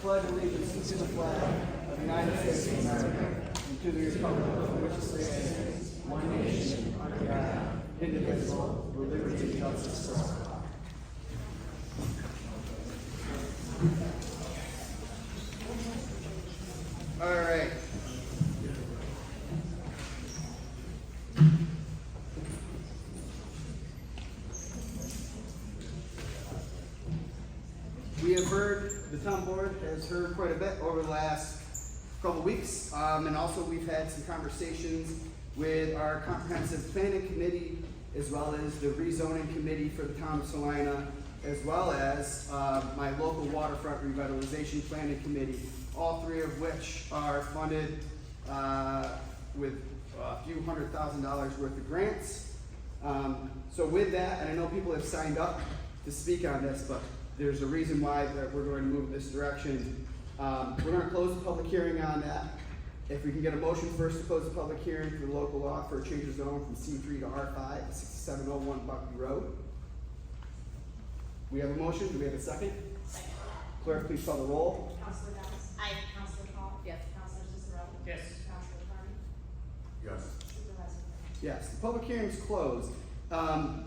pledge allegiance to the flag of the United States of America and to the republic for which it stands, one nation, under God, indivisible, with liberty and justice for all. All right. We have heard, the town board has heard quite a bit over the last couple of weeks, and also we've had some conversations with our comprehensive planning committee, as well as the rezoning committee for the town of Salina, as well as my local waterfront revitalization planning committee, all three of which are funded with a few $100,000 worth of grants. So with that, and I know people have signed up to speak on this, but there's a reason why that we're going to move this direction. We're going to close the public hearing on that. If we can get a motion first to close the public hearing for the local law for a change of zone from C3 to R5, 6701 Buckley Road. We have a motion. Do we have a second? Second. Clerk, please call the roll. Councilor Dallas? Aye. Councilor Paul? Yes. Councilor Cicero? Yes. Councilor Carney? Yes. Supervisor? Yes, the public hearing is closed.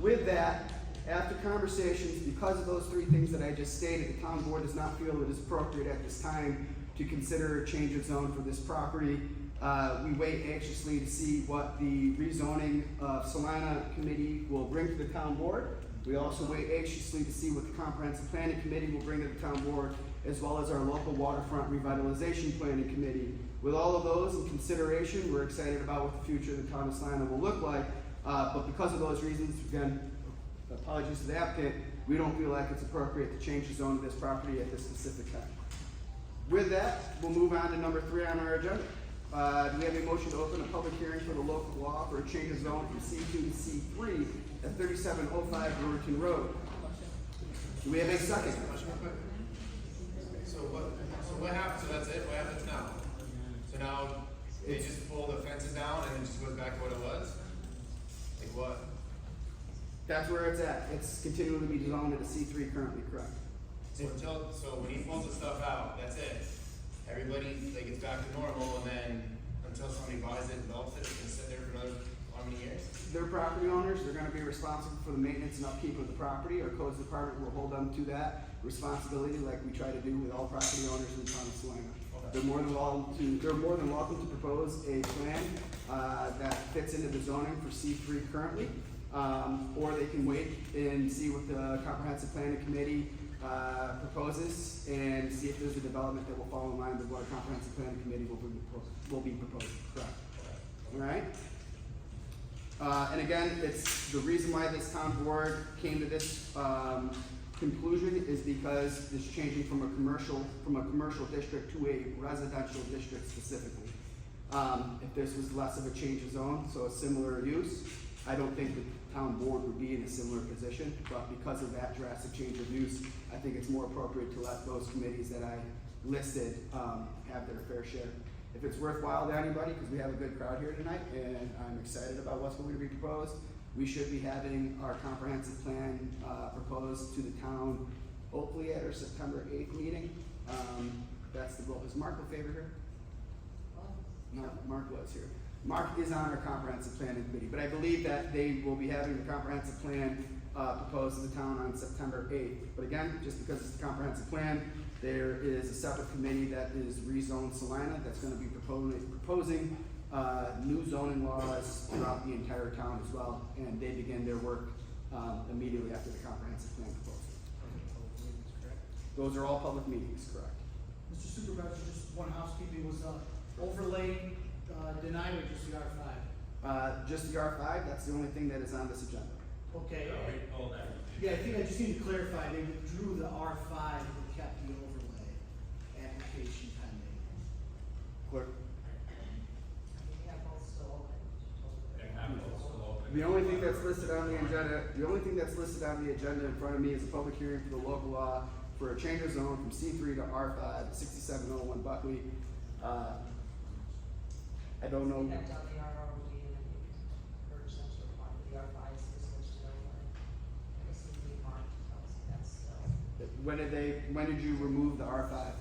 With that, after conversations, because of those three things that I just stated, the town board does not feel it is appropriate at this time to consider a change of zone for this property. We wait anxiously to see what the rezoning Salina committee will bring to the town board. We also wait anxiously to see what the comprehensive planning committee will bring to the town board, as well as our local waterfront revitalization planning committee. With all of those in consideration, we're excited about what the future of the town of Salina will look like. But because of those reasons, again, apologies to the applicant, we don't feel like it's appropriate to change the zone of this property at this specific time. With that, we'll move on to number 3 on our agenda. Do we have a motion to open a public hearing for the local law for a change of zone from C2 to C3 at 3705 Brewerton Road? Do we have a second? So what happens? So that's it? What happens now? So now they just pull the fences down and it just goes back to what it was? Like what? That's where it's at. It's continuing to be zoned at a C3 currently, correct? So when he pulls the stuff out, that's it. Everybody like gets back to normal, and then until somebody buys it and develops it, it's gonna sit there for another how many years? They're property owners. They're going to be responsible for the maintenance and upkeep of the property. Our codes department will hold them to that responsibility, like we try to do with all property owners in the town of Salina. Okay. They're more than welcome to propose a plan that fits into the zoning for C3 currently, or they can wait and see what the comprehensive planning committee proposes and see if there's a development that will fall in line with what a comprehensive planning committee will be proposing. Correct. All right. And again, it's the reason why this town board came to this conclusion is because it's changing from a commercial district to a residential district specifically. If this was less of a change of zone, so a similar use, I don't think the town board would be in a similar position, but because of that drastic change of use, I think it's more appropriate to let those committees that I listed have their fair share. If it's worthwhile to anybody, because we have a good crowd here tonight, and I'm excited about what's going to be proposed, we should be having our comprehensive plan proposed to the town, hopefully at our September 8th meeting. That's the goal. Is Mark a favor here? No, Mark was here. Mark is on our comprehensive planning committee, but I believe that they will be having the comprehensive plan proposed to the town on September 8th. But again, just because it's a comprehensive plan, there is a separate committee that is rezoned Salina that's going to be proposing new zoning laws throughout the entire town as well, and they begin their work immediately after the comprehensive plan proposal. Those are all public meetings, correct? Mr. Supervisor, just one housekeeping, was overlay denied or just the R5? Just the R5, that's the only thing that is on this agenda. Okay. All that. Yeah, I think I just need to clarify, they withdrew the R5 but kept the overlay application pending. Clerk? We have both still open. The only thing that's listed on the agenda, in front of me is a public hearing for the local law for a change of zone from C3 to R5, 6701 Buckley. I don't know. We have done the RROD and urge them to apply for the R5 is listed overlay. And this is the mark tells you that's still. When did you remove the R5?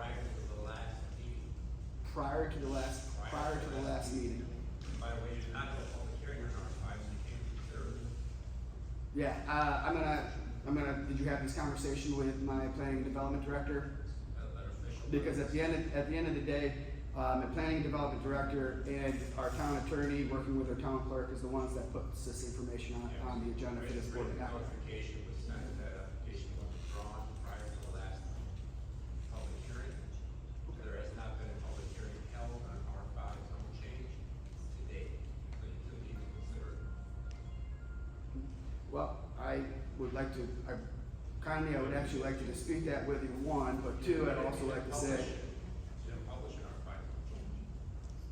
prior to the last meeting. Prior to the last meeting. By the way, you did not have a public hearing on R5, so you can't consider it. Yeah, did you have this conversation with my planning and development director? An official. Because at the end of the day, the planning and development director and our town attorney, working with our town clerk, is the ones that puts this information on the agenda for this board to have. Notification was sent that application was withdrawn prior to the last public hearing. There has not been a public hearing held on R5 zone change to date, so you still need to consider it. Well, I would like to, kindly, I would actually like to dispute that with you, one, but two, I'd also like to say, You didn't publish an R5 zone change,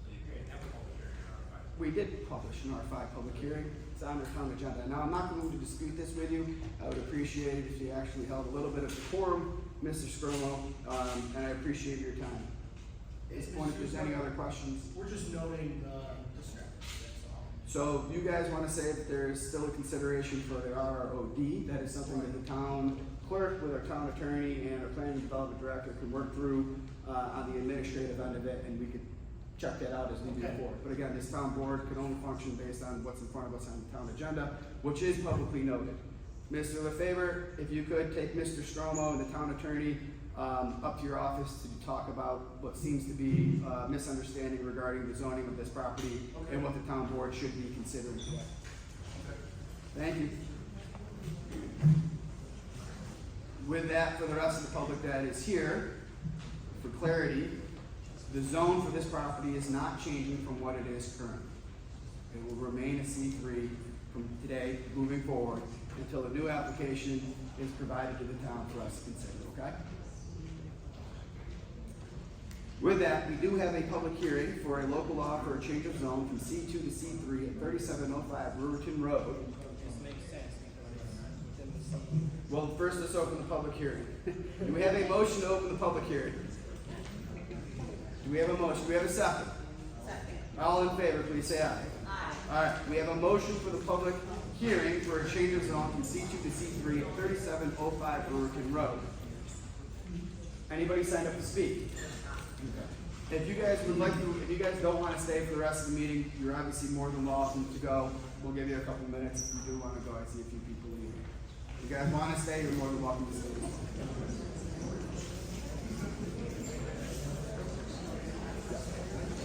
so you can't have a public hearing on R5. we did publish an R5 public hearing. It's on the town agenda. Now, I'm not going to dispute this with you. I would appreciate it if you actually held a little bit of decorum, Mr. Skirmo, and I appreciate your time. At this point, if there's any other questions. We're just noting the discrepancy, that's all. So you guys want to say that there is still a consideration for the RROD? That is something that the town clerk with our town attorney and our planning and development director can work through on the administrative end of it, and we could check that out as we move Okay. forward. But again, this town board can only function based on what's in front of us on the town agenda, which is publicly noted. Mr. LaFever, if you could take Mr. Stromo and the town attorney up to your office to talk about what seems to be misunderstanding regarding the zoning of this property and what the town board should be considering today. Thank you. With that, for the rest of the public that is here, for clarity, the zone for this property is not changing from what it is currently. It will remain a C3 from today moving forward until a new application is provided to the town for us to consider, okay? With that, we do have a public hearing for a local law for a change of zone from C2 to C3 at 3705 Riverton Road. This makes sense because it's within the same. Well, first let's open the public hearing. Do we have a motion to open the public hearing? Do we have a motion? Do we have a second? Second. All in favor, please say aye. Aye. All right, we have a motion for the public hearing for a change of zone from C2 to C3 at 3705 Riverton Road. Anybody signed up to speak? If you guys would like to, if you guys don't want to stay for the rest of the meeting, you're obviously more than welcome to go. We'll give you a couple minutes if you do want to go. I see a few people leaving. If you guys want to stay, you're more than welcome to stay.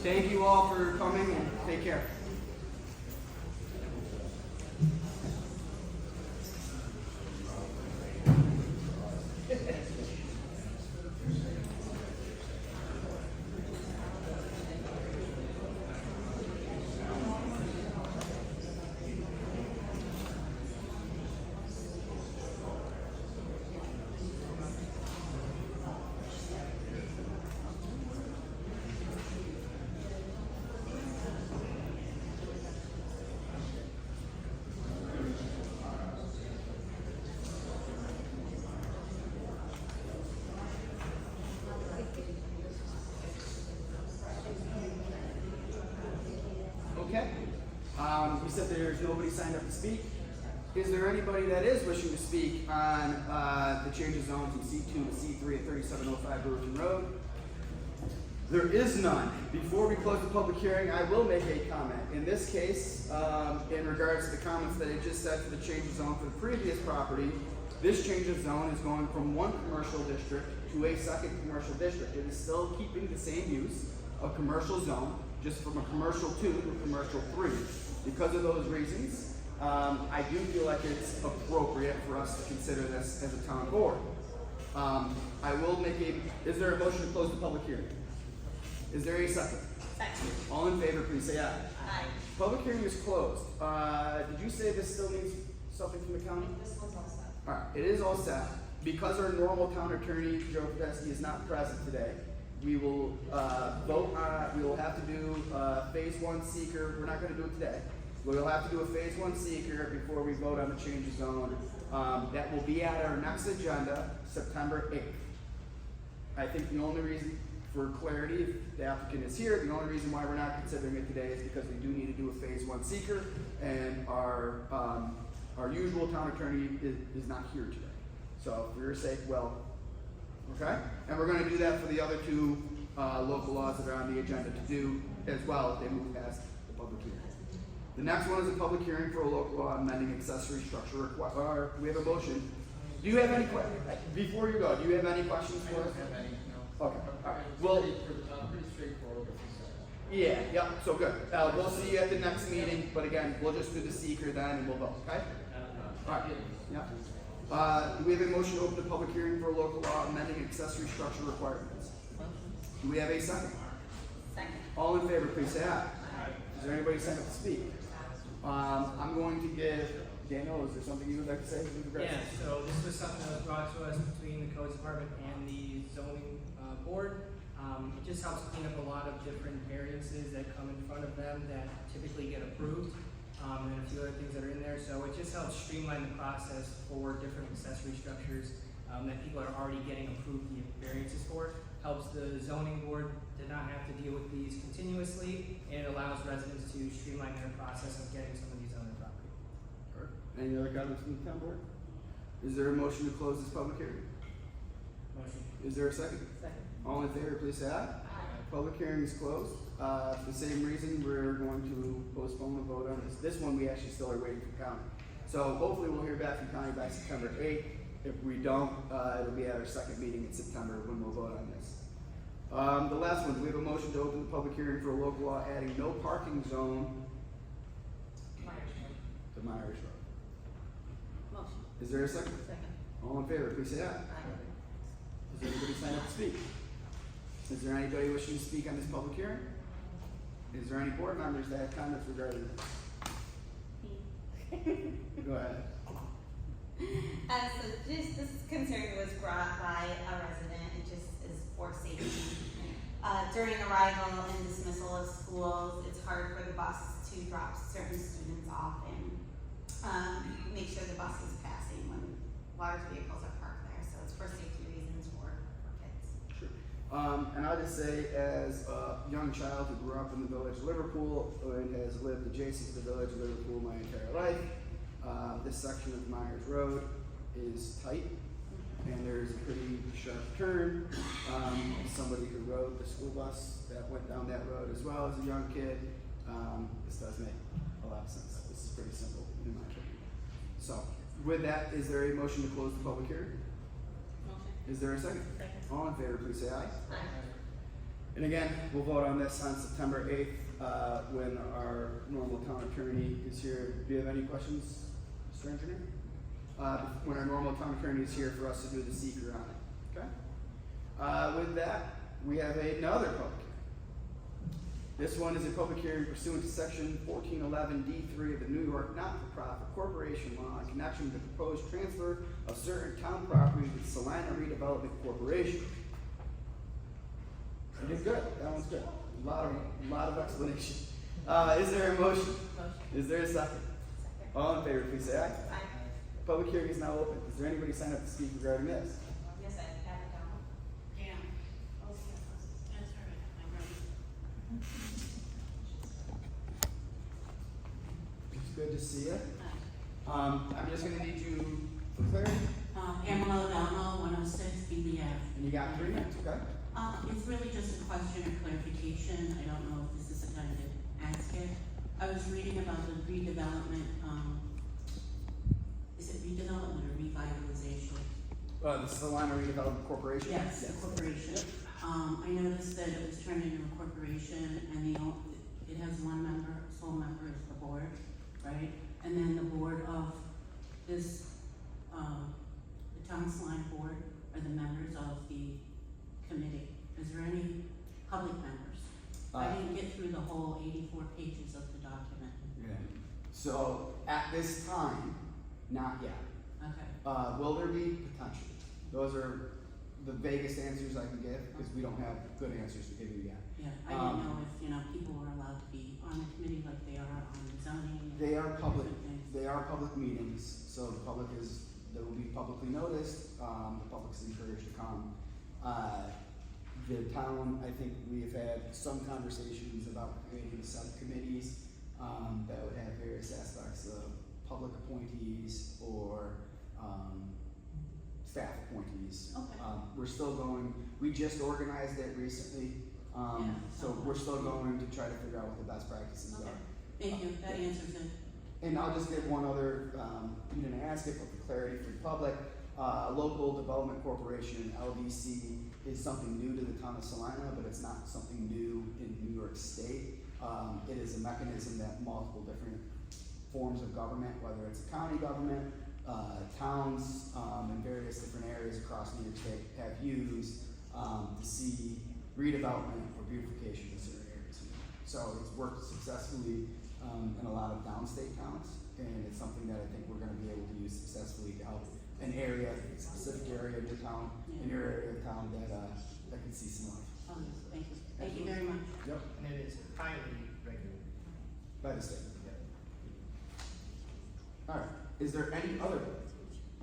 Thank you all for coming and take care. Okay. We said there's nobody signed up to speak. Is there anybody that is wishing to speak on the change of zone from C2 to C3 at 3705 Riverton Road? There is none. Before we close the public hearing, I will make a comment. In this case, in regards to the comments that I just said for the change of zone for the previous property, this change of zone is going from one commercial district to a second commercial district. It is still keeping the same use of commercial zone, just from a commercial 2 to a commercial 3. Because of those reasons, I do feel like it's appropriate for us to consider this as a town board. I will make is there a motion to close the public hearing? Is there a second? Second. All in favor, please say aye. Aye. Public hearing is closed. Did you say this still needs something from the county? This one's all set. Alright, it is all set. Because our normal town attorney, Joe Podesta, is not present today, we will vote on, we will have to do phase 1 seeker. We're not gonna do it today. We'll have to do a phase 1 seeker before we vote on the change of zone. That will be at our next agenda, September 8th. I think the only reason, for clarity, if the applicant is here, the only reason why we're not considering it today is because we do need to do a phase 1 seeker, and our usual town attorney is not here today. So for your sake, well, Okay? And we're gonna do that for the other two, local laws that are on the agenda to do as well if they move past the public hearing. The next one is a public hearing for a local law amending accessory structure we have a motion. Do you have any before you go, do you have any questions I for us? don't have any, no. Okay, alright, It's well, pretty straightforward with this. yeah, yep, so good. We'll see you at the next meeting, but again, we'll just do the seeker then and we'll vote, okay? Alright, yeah. Do we have a motion to open the public hearing for a local law amending accessory structure requirements? Do we have a second? Second. All in favor, please say aye. Is there anybody signed up to speak? I'm going to give, Daniel, is there something you would like to say? with regards to Yeah, so this was something that was brought to us between the codes department and the zoning board. It just helps clean up a lot of different variances that come in front of them that typically get approved, and a few other things that are in there. So it just helps streamline the process for different accessory structures that people are already getting approved the variances for. Helps the zoning board to not have to deal with these continuously, and it allows residents to streamline their process of getting some of these on their property. Any other comments from the town board? Is there a motion to close this public hearing? Motion. Is there a second? Second. All in favor, please say aye. Public hearing is closed. For the same reason, we're going to postpone the vote on this. This one, we actually still are waiting for county. So hopefully we'll hear back from county by September 8th. If we don't, it'll be at our second meeting in September when we'll vote on this. The last one, we have a motion to open the public hearing for a local law adding no parking zone to Myers Road. Motion. Is there a second? Second. All in favor, please say aye. Is there anybody signed up to speak? Is there anybody wishing to speak on this public hearing? Is there any board members that have comments regarding this? Go ahead. So just this concern was brought by a resident, it just is for safety. During arrival and dismissal of schools, it's hard for the bus to drop certain students off and make sure the bus is passing when large vehicles are parked there, so it's for safety reasons for kids. Sure. And I'll just say, as a young child who grew up in the village of Liverpool and has lived adjacent to the village of Liverpool my entire life, this section of Myers Road is tight, and there's a pretty sharp turn. As somebody who rode the school bus that went down that road as well as a young kid, this does make a lot of sense. This is pretty simple in my opinion. So, with that, is there a motion to close the public hearing? Motion. Is there a second? Second. All in favor, please say aye. Aye. And again, we'll vote on this on September 8th, when our normal town attorney is here. Do you have any questions, Mr. Engineer? When our normal town attorney is here for us to do the seeker on it, okay? With that, we have another public hearing. This one is a public hearing pursuant to section 1411D3 of the New York Not-for-Profit Corporation Law in connection with the proposed transfer of certain town property to Salina Redevelopment Corporation. You did good. That one's good. A lot of explanation. Is there a motion? Motion. Is there a second? Second. All in favor, please say aye. Aye. Public hearing is now open. Is there anybody signed up to speak regarding this? Yes, I have it down. Yeah. That's all right, I wrote it. It's good to see you. Hi. I'm just gonna need you for clarity, Pamela O'Donnell, 106 BBF. and you got 3 minutes, okay? It's really just a question or clarification, I don't know if this is the time to ask it. I was reading about the redevelopment, is it redevelopment or revitalization? The Salina Redevelopment Corporation? Yes, the corporation. I noticed that it was turned into a corporation and it has one member, sole member is the board, right? And then the board of this, the town select board are the members of the committee. Is there any public members? I didn't get through the whole 84 pages of the document. Yeah. So, at this time, not yet. Okay. Will there be? Potentially. Those are the vaguest answers I can give, because we don't have good answers to give you yet. Yeah, I didn't know if, people were allowed to be on the committee like they are on the zoning. and They are public, different things. they are public meetings, so the public they will be publicly noticed, the public's encouraged to come. The town, I think we've had some conversations about creating subcommittees, that would have various aspects of public appointees or, staff appointees. Okay. We're still going, we just organized it recently, Yeah. so we're still going to try to figure out what the best practices Okay, are. thank you, that answers it. And I'll just give one other, you didn't ask it, but for clarity for the public, Local Development Corporation, LDC, is something new to the town of Salina, but it's not something new in New York State. It is a mechanism that multiple different forms of government, whether it's a county government, towns, in various different areas across New York State have used, to see redevelopment or beautification in certain areas. So it's worked successfully, in a lot of downstate towns, and it's something that I think we're gonna be able to use successfully to help an area, a specific area of your town, in your area of town that can see some life. Oh, yes, thank you very much. Yep. And it is highly regulated. By the state. Alright, is there any other,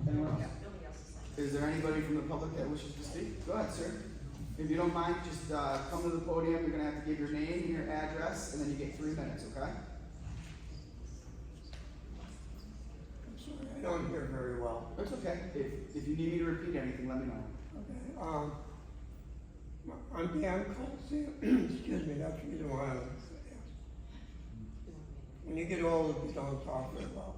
anyone else? Nobody else is saying. Is there anybody from the public that wishes to speak? Go ahead, sir. If you don't mind, just, come to the podium, you're gonna have to give your name and your address, and then you get 3 minutes, okay? I don't hear very well. That's okay, if you need me to repeat anything, let me know. Okay, I'm Dan Colson, excuse me, that's the reason why I'm, when you get old, you don't talk very well.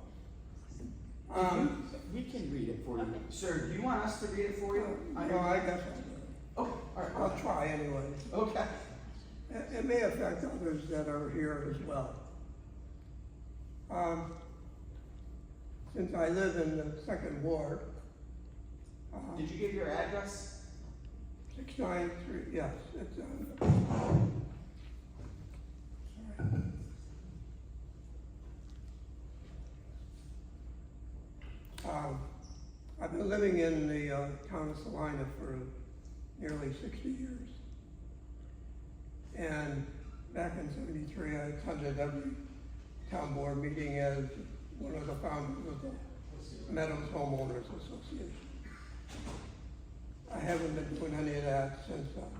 We can read it for you. Sir, do you want us to read it for you? No, I guess I'll do it. Okay, alright. I'll try anyway. Okay. It may affect others that are here as well. Since I live in the second ward, Did you give your address? 693, yes, it's, sorry. I've been living in the town of Salina for nearly 60 years. And back in '73, I attended every town board meeting as one of the founders of the Meadows Homeowners Association. I haven't been doing any of that since then.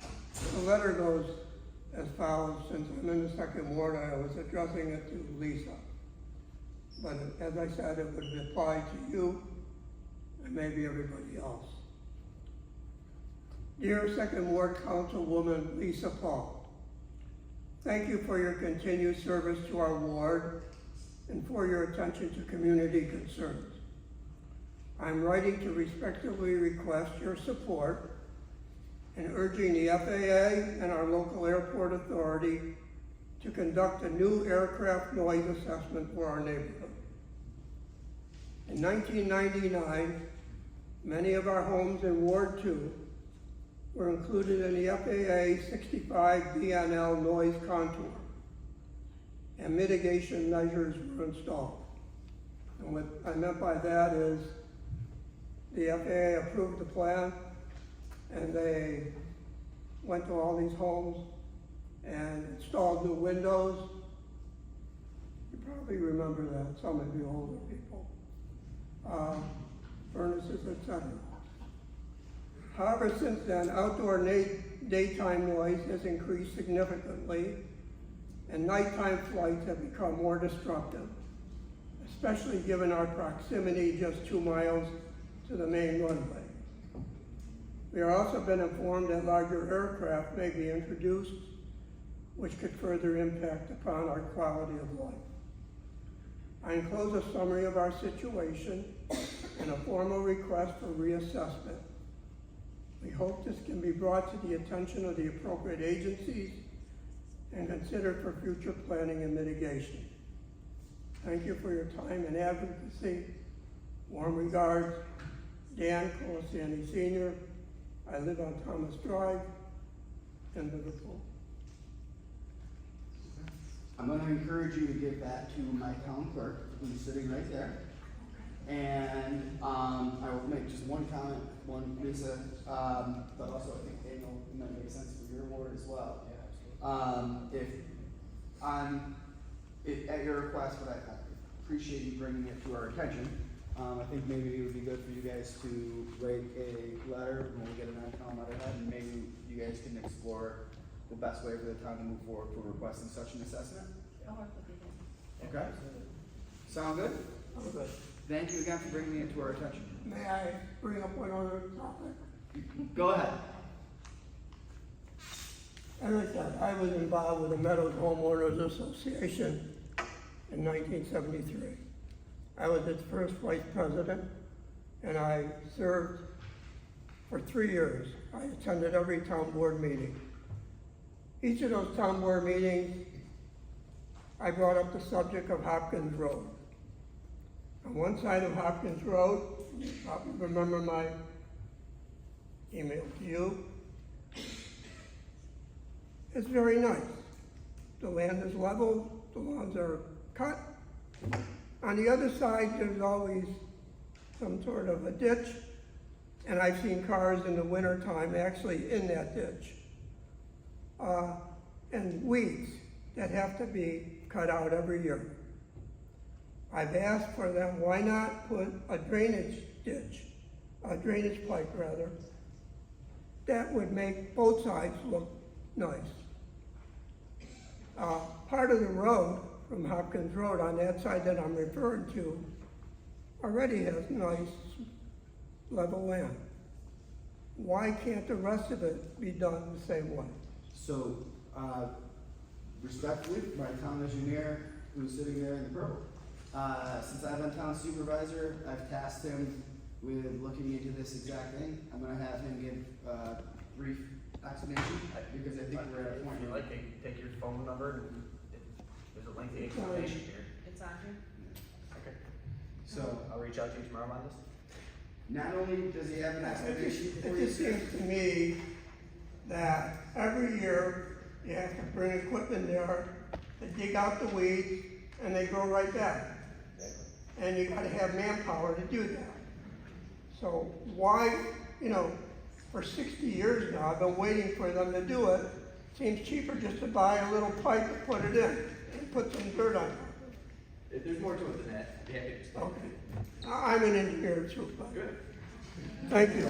But the letter goes as follows: since I'm in the second ward, I was addressing it to Lisa. But as I said, it would apply to you and maybe everybody else. Dear Second Ward Councilwoman Lisa Paul, thank you for your continued service to our ward and for your attention to community concerns. I'm writing to respectfully request your support in urging the FAA and our local airport authority to conduct a new aircraft noise assessment for our neighborhood. In 1999, many of our homes in Ward 2 were included in the FAA 65 DNL noise contour, and mitigation measures were installed. And what I meant by that is the FAA approved the plan, and they went to all these homes and installed new windows. You probably remember that, some of you older people. Furnaces, etc. However, since then, outdoor daytime noise has increased significantly, and nighttime flights have become more disruptive, especially given our proximity just 2 miles to the main runway. We have also been informed that larger aircraft may be introduced, which could further impact upon our quality of life. I enclose a summary of our situation and a formal request for reassessment. We hope this can be brought to the attention of the appropriate agencies and considered for future planning and mitigation. Thank you for your time and advocacy. Warm regards, Dan Colasani Sr. I live on Thomas Drive in Liverpool. I'm gonna encourage you to give that to my town clerk, who's sitting right there. And, I will make just one comment, Lisa, but also I think Daniel, it might make sense for your ward as well. If at your request, but I appreciate you bringing it to our attention. I think maybe it would be good for you guys to write a letter when we get an town letterhead, and maybe you guys can explore the best way for the town to move forward for requesting such an assessment. I'll work with you then. Okay. Sound good? I'm good. Thank you again for bringing it to our attention. May I bring up one other topic? Go ahead. As I said, I was involved with the Meadows Homeowners Association in 1973. I was its first vice president, and I served for 3 years. I attended every town board meeting. Each of those town board meetings, I brought up the subject of Hopkins Road. On one side of Hopkins Road, you probably remember my email to you, it's very nice. The land is level, the lawns are cut. On the other side, there's always some sort of a ditch, and I've seen cars in the wintertime actually in that ditch. And weeds that have to be cut out every year. I've asked for them, why not put a drainage ditch, a drainage pipe rather, that would make both sides look nice. Part of the road, from Hopkins Road, on that side that I'm referring to, already has nice level land. Why can't the rest of it be done the same way? So, respectfully, my town engineer, who's sitting there in the purple, since I've been town supervisor, I've tasked him with looking into this exact thing. I'm gonna have him give a brief explanation, because I think we're at a point. If you like, take your phone number and there's a lengthy explanation here. It's on here? Okay. So, I'll reach out to you tomorrow on this. not only does he have an explanation for It you, just seems to me that every year you have to bring equipment there to dig out the weeds, and they grow right back. And you gotta have manpower to do that. So why, for 60 years now, I've been waiting for them to do it. Seems cheaper just to buy a little pipe and put it in, and put some dirt on it. There's more to it than that. Yeah, it's Okay. I'm an engineer too, but, good. thank you.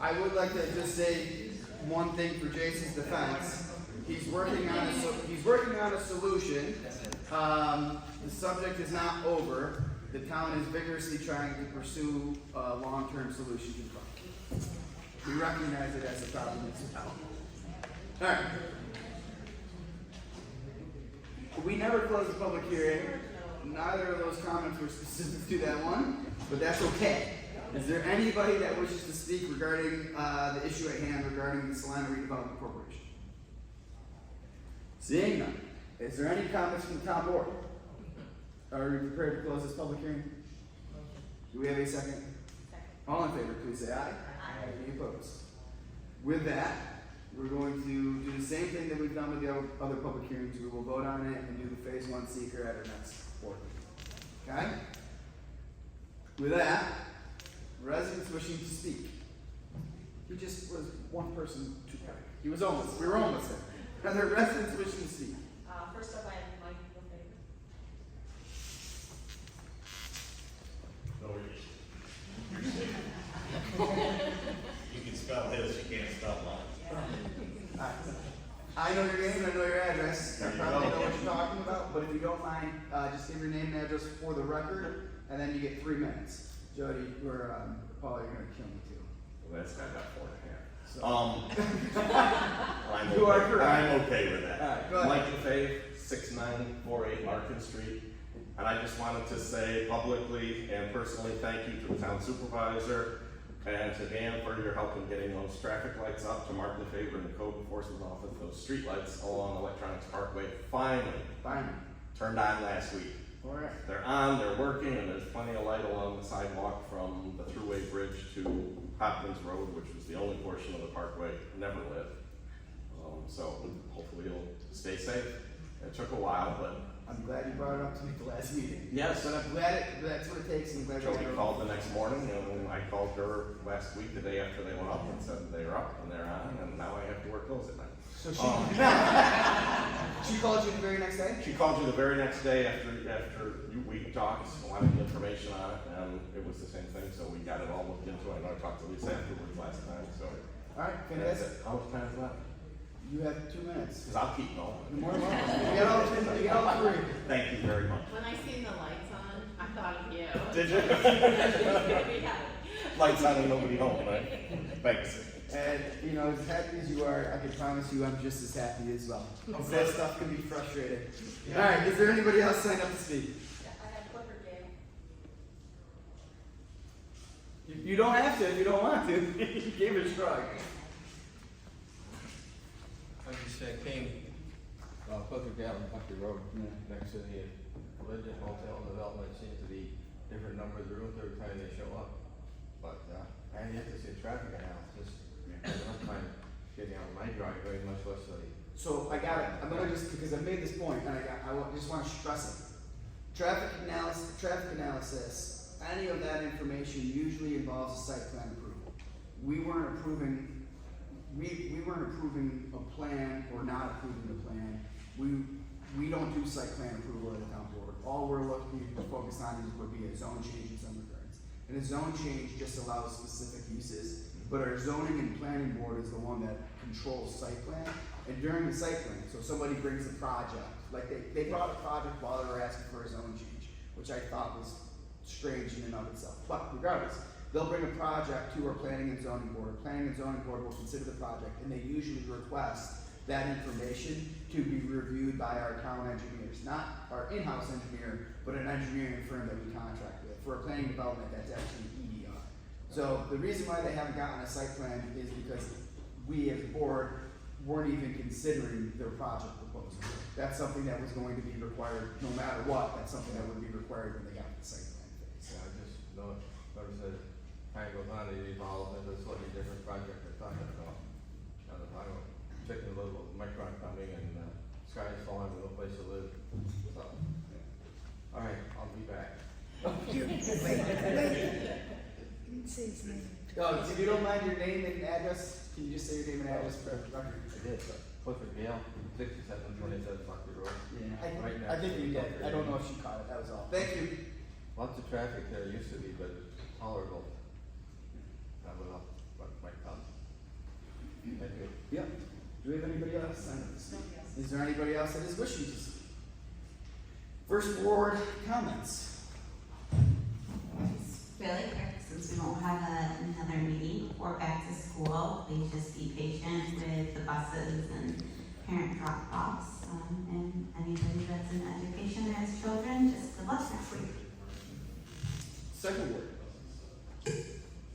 I would like to just say one thing for Jason's defense. He's working on a solution. The subject is not over. The town is vigorously trying to pursue a long-term solution to the problem. We recognize it as a problem as well. All right. We never closed the public hearing. Neither of those comments were specific to that one, but that's okay. Is there anybody that wishes to speak regarding the issue at hand regarding the Salina Redevelopment Corporation? Seeing none, is there any comments from the town board? Are we prepared to close this public hearing? Do we have a second? Second. All in favor, please say aye. Aye. Any opposed? With that, we're going to do the same thing that we've done with the other public hearings. We will vote on it and do the phase 1 seeker at our next board meeting. Okay? With that, residents wishing to speak. He just was one person too quick. We were almost there. Are there residents wishing to speak? First up, I have Mike LaFave. No, you're safe. You can spell his, you can't spell mine. I know your name and I know your address. I There you probably go. know what you're talking about, but if you don't mind, just give your name and address for the record, and then you get 3 minutes. Jody, Paul, you're gonna kill me too. Well, that's not about 4.5. So. I'm You are okay. correct. I'm okay with that. All right, go ahead. Mike LaFave, 6948 Larkin Street. And I just wanted to say publicly and personally thank you to the town supervisor and to Dan for your help in getting those traffic lights up, to Mark LaFave in the code enforcement office, those street lights along Electronics Parkway finally turned on last week. All right. They're on, they're working, and there's plenty of light along the sidewalk from the thruway bridge to Hopkins Road, which was the only portion of the parkway never lit. So hopefully you'll stay safe. It took a while, but I'm glad you brought it up to me at the last meeting. yes. But I'm glad that's what it takes. I'm glad Jody you're called the next morning, and I called her last week, the day after they went up, and said they're up and they're on, and now I have to work those at night. So she called you the very next day? She called you the very next day after we talked, wanted the information on it, and it was the same thing, so we got it all looked into. I know I talked to Lisa afterwards last time, so. All right, That's fantastic. it. How much time is left? You have 2 minutes. Because I'll keep going. You're more than welcome. You get all 3. Thank you very much. When I seen the lights on, I thought of you. Did you? Yeah. Lights on and nobody home, right? Thanks. And, you know, as happy as you are, I can promise you I'm just as happy as well. That stuff can be frustrating. All right, is there anybody else signed up to speak? I have Clifford Gale. You don't have to if you don't want to. You gave it a shrug. I just came, Clifford Gale, Bucky Road, next to the Religion Hotel Development, seems to be different numbers of rooms every time they show up. But, I have yet to see a traffic analysis. I have enough time getting out of my driveway, much less the. So I got it. I'm gonna just, because I made this point, and just want to stress it. Traffic analysis, any of that information usually involves a site plan approval. We weren't approving a plan or not approving the plan. We don't do site plan approval at the town board. All we're looking to focus on would be a zone change in some regards. And a zone change just allows specific uses, but our zoning and planning board is the one that controls site plan. And during the site plan, so somebody brings a project, like they brought a project while they were asking for a zone change, which I thought was strange in and of itself. But regardless, they'll bring a project to our planning and zoning board. Planning and zoning board will consider the project, and they usually request that information to be reviewed by our town engineers, not our in-house engineer, but an engineering firm that we contract with. For a planning development, that's actually EDR. So the reason why they haven't gotten a site plan is because we as a board weren't even considering their project proposal. That's something that was going to be required no matter what. That's something that would be required when they got to the site plan phase. Yeah, I just noticed that time goes on, it evolves into a slightly different project they're talking about. I don't chicken little micron coming and sky's falling with no place to live. So, all right, I'll be back. If you don't mind your name and address, can you just say your name and address for the record? I did, but Clifford Gale, 6727 Bucky Road. Yeah, Right I next think to you did. Bucky I don't Road. know if she caught it. That was all. Thank you. Lots of traffic there used to be, but it's tolerable. Not without what might come. Thank you. Yep. Do we have anybody else signed up to speak? Is there anybody else that is wishing to speak? First ward comments. Really quick, since we won't have another meeting before back to school, please just be patient with the buses and parent drop-offs. And anybody that's in education that has children, just good luck next week. Second ward.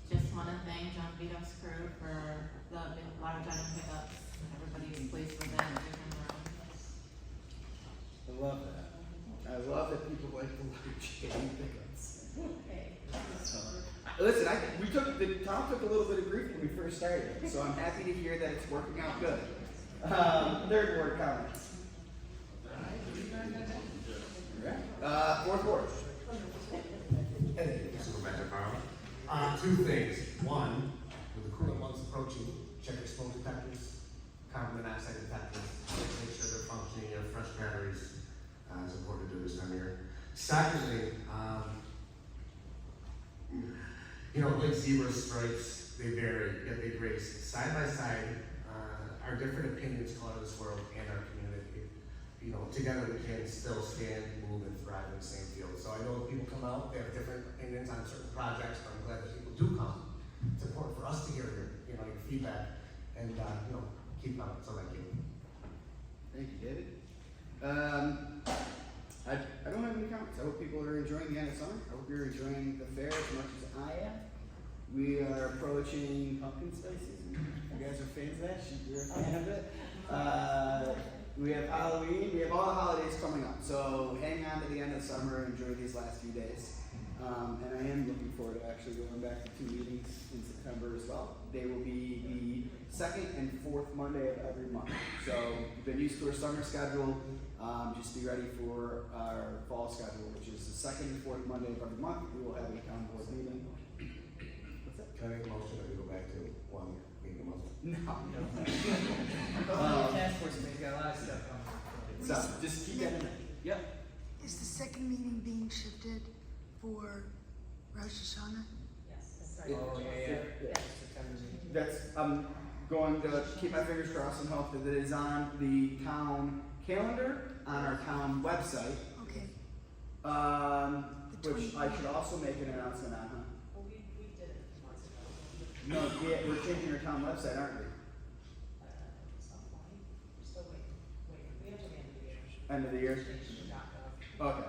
Just wanna thank John Vito's crew for the large item pickups, everybody was pleased with it, and everything around. I love that. I love that people like the large game pickups. Listen, Tom took a little bit of grief when we first started, so I'm happy to hear that it's working out good. Third ward comments. Fourth ward. Hey, this is Rebecca Carl. Two things. One, with the cooler months approaching, check your smoke detectors, carbon monoxide detectors, make sure they're functioning, you have fresh batteries. It's important to do this time of year. Secondly, like zebra stripes, they vary, yet they grace. Side by side, our different opinions color this world and our community. Together we can still stand, move, and thrive in the same field. So I know people come out, they have different opinions on certain projects, but I'm glad that people do come. It's important for us to hear your feedback and, keep coming. So thank you. Thank you, David. I don't have any comments. I hope people are enjoying the end of summer. I hope you're enjoying the fair as much as I am. We are approaching pumpkin spice season. You guys are fans of that? You're a fan of it? We have Halloween. We have all the holidays coming up. So hang on to the end of summer and enjoy these last few days. And I am looking forward to actually going back to 2 meetings in September as well. They will be the second and fourth Monday of every month. So you've been used to our summer schedule. Just be ready for our fall schedule, which is the second and fourth Monday of every month. We will have a town board meeting. What's that? Can I make a motion that we go back to one meeting a month? No. Task force, we've got a lot of stuff coming. So just keep that in mind. Yep. Is the second meeting being shifted for Rosh Hashanah? Yes, that's Oh, yeah. Yeah. September meeting. That's, I'm going to keep my fingers crossed and hope that it is on the town calendar, on our town website, Okay. which I should also make an announcement on, huh? Well, we did it months ago. No, yeah, we're changing our town website, aren't we? At some point, we're still waiting, we have to the end of the year. End of the year? Change to .gov. Okay,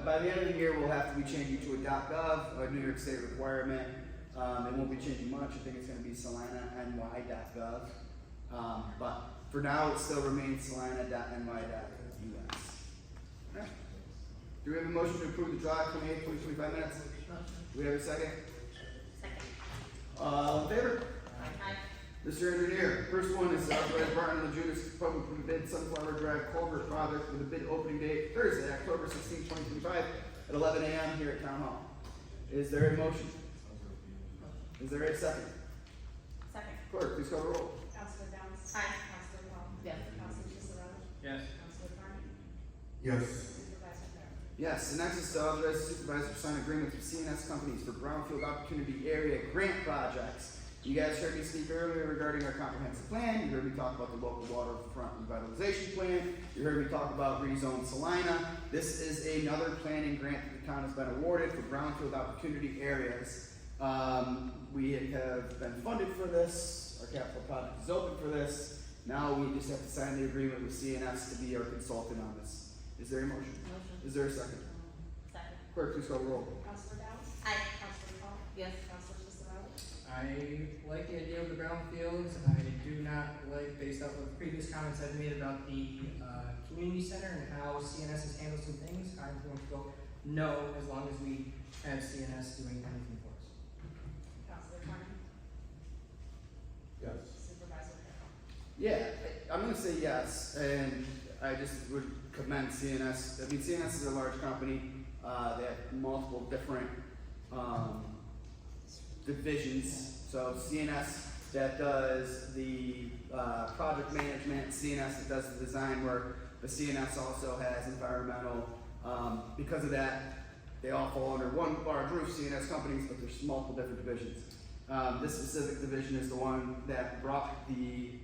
by the end of the year, we'll have to be changing to a .gov, a New York State requirement. It won't be changing much, I think it's gonna be salinany.gov. But for now, it still remains salina.ny.us. Okay. Do we have a motion to approve the July 28th, 2025 minutes? Do we have a second? Second. All in favor? Aye. Mr. Engineer, first one is authorize Barton and Judas Public to bid Sunflower Drive Culvert Project with a bid opening date Thursday, October 16, 2025 at 11 a.m. here at Town Hall. Is there a motion? Is there a second? Second. Clerk, please call the roll. Counselor Downs? Aye. Counselor Paul? Yes. Counselor Cicero? Yes. Counselor Carney? Yes. Supervisor Farrell? Yes, the next is to authorize the supervisor to sign agreements with CNS companies for brownfield opportunity area grant projects. You guys heard me speak earlier regarding our comprehensive plan. You heard me talk about the local waterfront revitalization plan. You heard me talk about rezone Salina. This is another planning grant that the town has been awarded for brownfield opportunity areas. We have been funded for this. Our capital project is open for this. Now we just have to sign the agreement with CNS to be our consultant on this. Is there a motion? Motion. Is there a second? Second. Clerk, please call the roll. Counselor Downs? Aye. Counselor Paul? Yes. Counselor Cicero? I like the idea of the brownfields. I do not like, based off of previous comments I've made about the community center and how CNS has handled some things. I'm going to go no, as long as we have CNS doing anything for us. Counselor Carney? Yes. Supervisor Farrell? Yeah, I'm gonna say yes, and I just would commend CNS. I mean, CNS is a large company. They have multiple different divisions. So CNS that does the project management, CNS that does the design work, but CNS also has environmental. Because of that, they all fall under one large roof, CNS companies, but there's multiple different divisions. This specific division is the one that brought the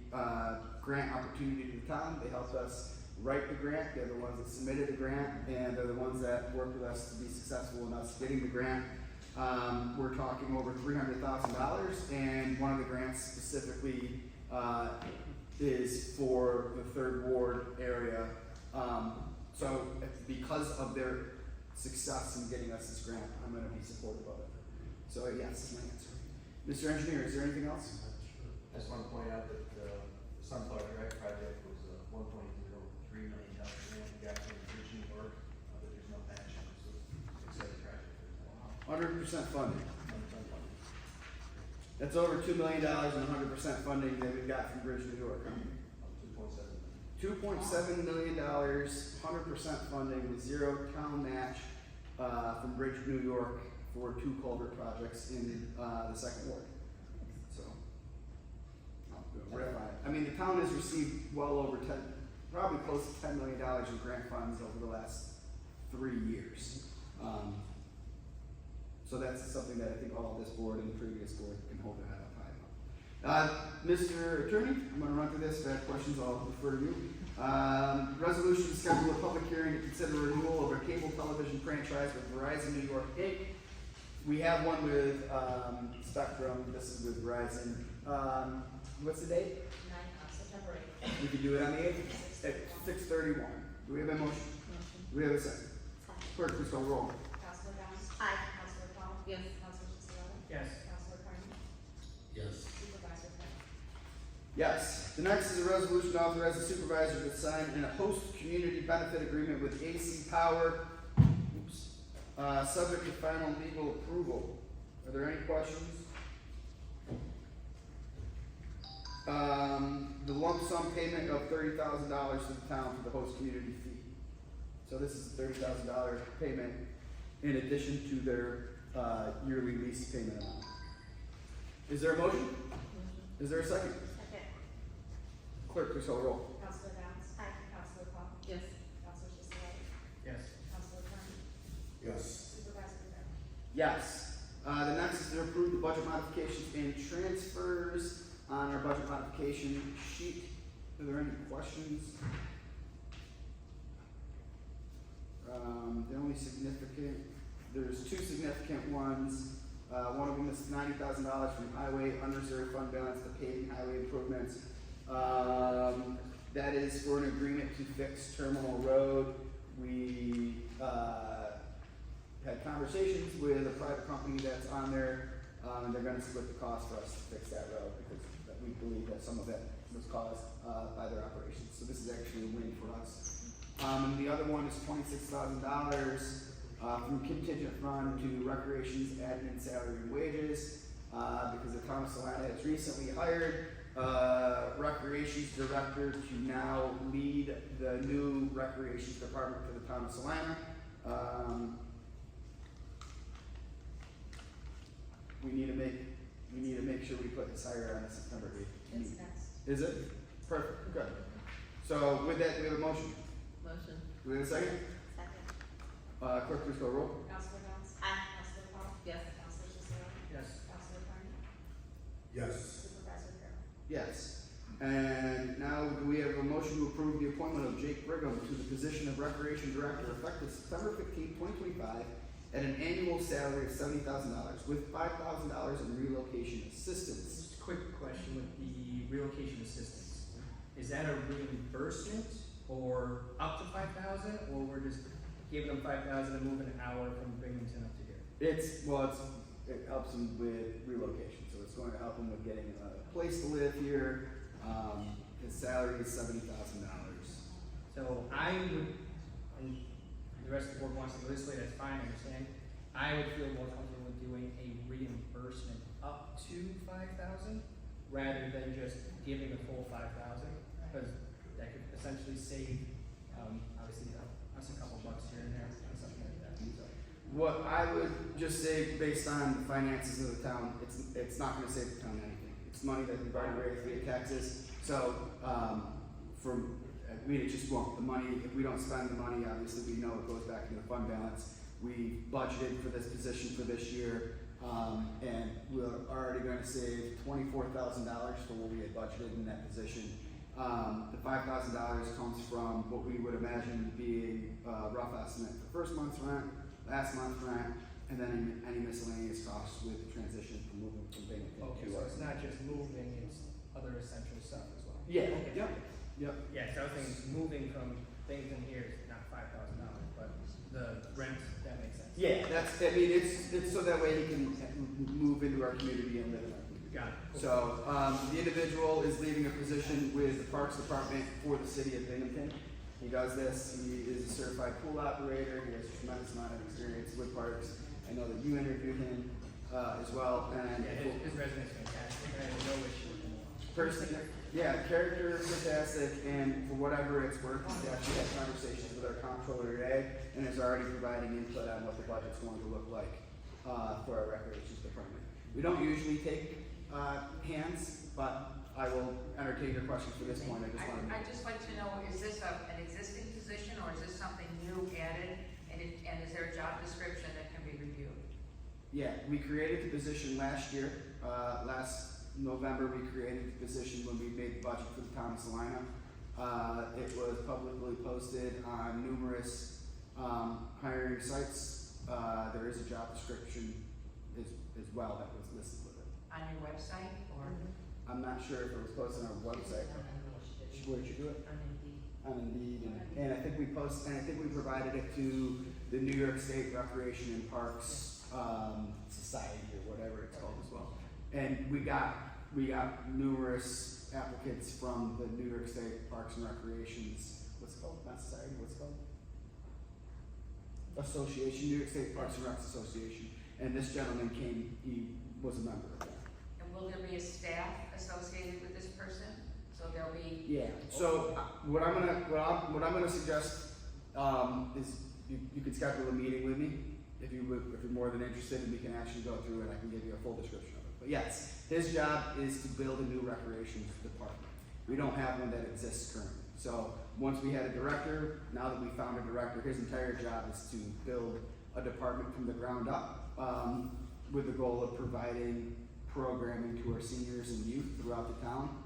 grant opportunity to the town. They helped us write the grant. They're the ones that submitted the grant, and they're the ones that worked with us to be successful in us getting the grant. We're talking over $300,000, and one of the grants specifically is for the Third Ward area. So because of their success in getting us this grant, I'm going to be supportive of it. So yes, is my answer. Mr. Engineer, is there anything else? I just want to point out that the Sunflower Drive project was a $1.03 million grant we got from Bridge New York, but there's no match, so it's an exciting project. 100% funded. That's over $2 million and 100% funding that we've got from Bridge New York. $2.7 million, 100% funding with zero town match from Bridge New York for 2 culvert projects in the second ward. So, I mean, the town has received well over probably close to $10 million in grant funds over the last 3 years. So that's something that I think all of this board and the previous board can hold their head up high about. Mr. Attorney, I'm gonna run through this. If I have questions, I'll refer to you. Resolution to schedule a public hearing to consider renewal of a cable television franchise with Verizon New York Inc. We have one with Spectrum. This is with Verizon. What's the date? September 8th. We can do it on the 8th at 6:31. Do we have a motion? Do we have a second? Clerk, please call the roll. Counselor Downs? Aye. Counselor Paul? Yes. Counselor Cicero? Yes. Counselor Carney? Yes. Supervisor Farrell? Yes. The next is a resolution to authorize the supervisor to sign in a host community benefit agreement with AC Power. Subject to final legal approval. Are there any questions? The lump sum payment of $30,000 to the town for the host community fee. So this is a $30,000 payment in addition to their yearly lease payment amount. Is there a motion? Is there a second? Second. Clerk, please call the roll. Counselor Downs? Aye. Counselor Paul? Yes. Counselor Cicero? Yes. Counselor Carney? Yes. Supervisor Farrell? Yes. The next is to approve the budget modifications and transfers on our budget modification sheet. Are there any questions? The only significant, there's two significant ones. One of them is $90,000 from highway unreserved fund balance to paving highway improvements. That is for an agreement to fix Terminal Road. We had conversations with a private company that's on there, and they're gonna split the cost for us to fix that road because we believe that some of it was caused by their operations. So this is actually a win for us. And the other one is $26,000 from contingent fund to recreations, admin, salary, and wages, because the town of Salina has recently hired recreations director to now lead the new recreations department for the town of Salina. We need to make sure we put this hire on the September 8th. It's next. Is it? Perfect, good. So with that, we have a motion. Motion. Do we have a second? Second. Clerk, please call roll. Counselor Johnson? Aye. Counselor Paul? Yes. Counselor Cicero? Yes. Counselor Carney? Yes. Supervisor Carroll? Yes. And now do we have a motion to approve the appointment of Jake Brigham to the position of Recreation Director effective September 15, 2025 at an annual salary of $70,000 with $5,000 in relocation assistance. Just a quick question with the relocation assistance. Is that a reimbursement or up to 5,000, or we're just giving them 5,000 and moving an hour from Binghamton up to here? It helps them with relocation, so it's going to help them with getting a place to live here. His salary is $70,000. So I would, and the rest of the board wants to go this way, that's fine, I understand. I would feel more comfortable with doing a reimbursement up to 5,000 rather than just giving the full 5,000, because that could essentially save, obviously, us a couple bucks here and there on something like that. So, What I would just say, based on the finances of the town, it's not gonna save the town anything. It's money that we've already raised via taxes, so, it just won't. The money, if we don't spend the money, obviously, we know it goes back into the fund balance. We budgeted for this position for this year, and we're already gonna save $24,000 for what we had budgeted in that position. The $5,000 comes from what we would imagine being a rough estimate for first month's rent, last month's rent, and then any miscellaneous costs with the transition from moving from Binghamton okay, to so us. it's not just moving, it's other essential stuff as well. Yeah, Okay. yep. Yeah, so I was thinking moving from Binghamton here is not $5,000, but the rent, that makes sense. Yeah, it's so that way he can move into our community and live in our community. Got it. Cool. So, the individual is leaving a position with the Parks Department for the city of Binghamton. He does this, he is a certified pool operator, he has a tremendous amount of experience with parks. I know that you interviewed him, as well, and. Yeah, his resume is fantastic, I have no issue with him. Person, yeah, character is fantastic, and for whatever it's worth, he's actually had conversations with our comptroller today, and is already providing input on what the budget's going to look like, for our recreations department. We don't usually take, hands, but I will entertain your questions for this point, I just wanted to. I'd just like to know, is this an existing position, or is this something new added, and is there a job description that can be reviewed? Yeah, we created the position last year, last November, we created the position when we made the budget for the town of Salina. It was publicly posted on numerous, hiring sites. There is a job description as well that was listed with it. On your website, or? I'm not sure if it was posted on our website. Where'd you do it? On Indeed, and I think we provided it to the New York State Recreation and Parks, Society or whatever it's called as well. And we got numerous applicants from the New York State Parks and Recreations, what's it called, not society, what's it called? Association, New York State Parks and Recs Association, and this gentleman he was a member of that. And will there be a staff associated with this person? So there'll be. Yeah, so what I'm gonna suggest, is you can schedule a meeting with me if you're more than interested, and we can actually go through and I can give you a full description of it. But yes, his job is to build a new recreation department. We don't have one that exists currently. So once we had a director, now that we found a director, his entire job is to build a department from the ground up, with the goal of providing programming to our seniors and youth throughout the town,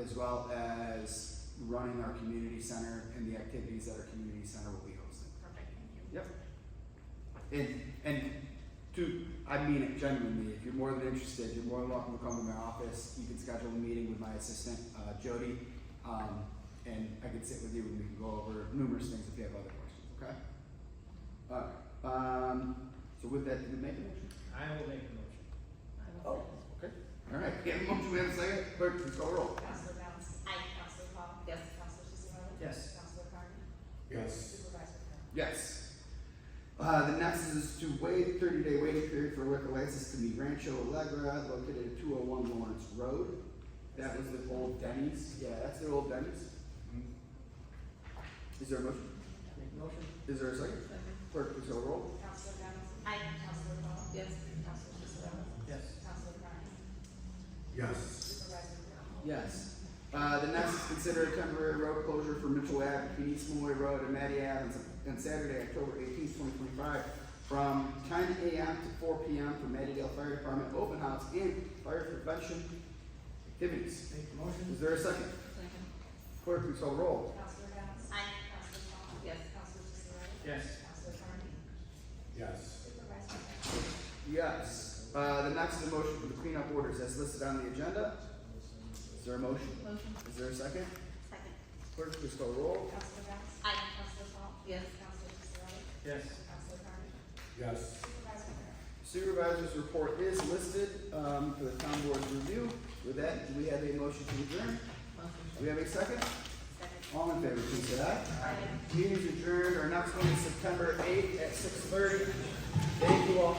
as well as running our community center and the activities that our community center will be hosting. Perfect, thank you. Yep. And I mean it genuinely, if you're more than interested, you're more than welcome to come to my office. You can schedule a meeting with my assistant, Jody, and I can sit with you and we can go over numerous things if you have other questions, okay? So with that, did we make a motion? I will make the motion. Oh, okay. All right, we have a motion, we have a second. Clerk, please call the roll. Counselor Balance? Aye. Counselor Paul? Yes. Counselor Sisseton? Yes. Counselor Carney? Yes. Supervisor Curran? Yes. The next is to waive 30-day waiting period for liquor license to be Rancho Allegra located at 201 Lawrence Road. That was the old Denny's. Yeah, that's the old Denny's. Is there a motion? Make the motion. Is there a second? Clerk, please call the roll. Counselor Balance? Aye. Counselor Paul? Yes. Counselor Sisseton? Yes. Counselor Carney? Yes. Supervisor Curran? Yes. The next is consider a temporary road closure for Mitchell Ave between East Moy Road and Matty Ave on Saturday, October 18th, 2025, from 10 a.m. to 4 p.m. for Mattydale Fire Department open house and fire prevention activities. Make the motion. Is there a second? Second. Clerk, please call the roll. Counselor Balance? Aye. Counselor Paul? Yes. Counselor Sisseton? Yes. Counselor Carney? Yes. Supervisor Curran? Yes. The next is a motion for the cleanup orders as listed on the agenda. Is there a motion? Motion. Is there a second? Second. Clerk, please call the roll. Counselor Balance? Aye. Counselor Paul? Yes. Counselor Sisseton? Yes. Counselor Carney? Yes. Supervisor Curran? Supervisor's report is listed for the town board's review. With that, do we have a motion to adjourn? Motion. Do we have a second? Second. All in favor, please say aye. Meeting is adjourned. Our next one is September 8th at 6:30. Thank you all.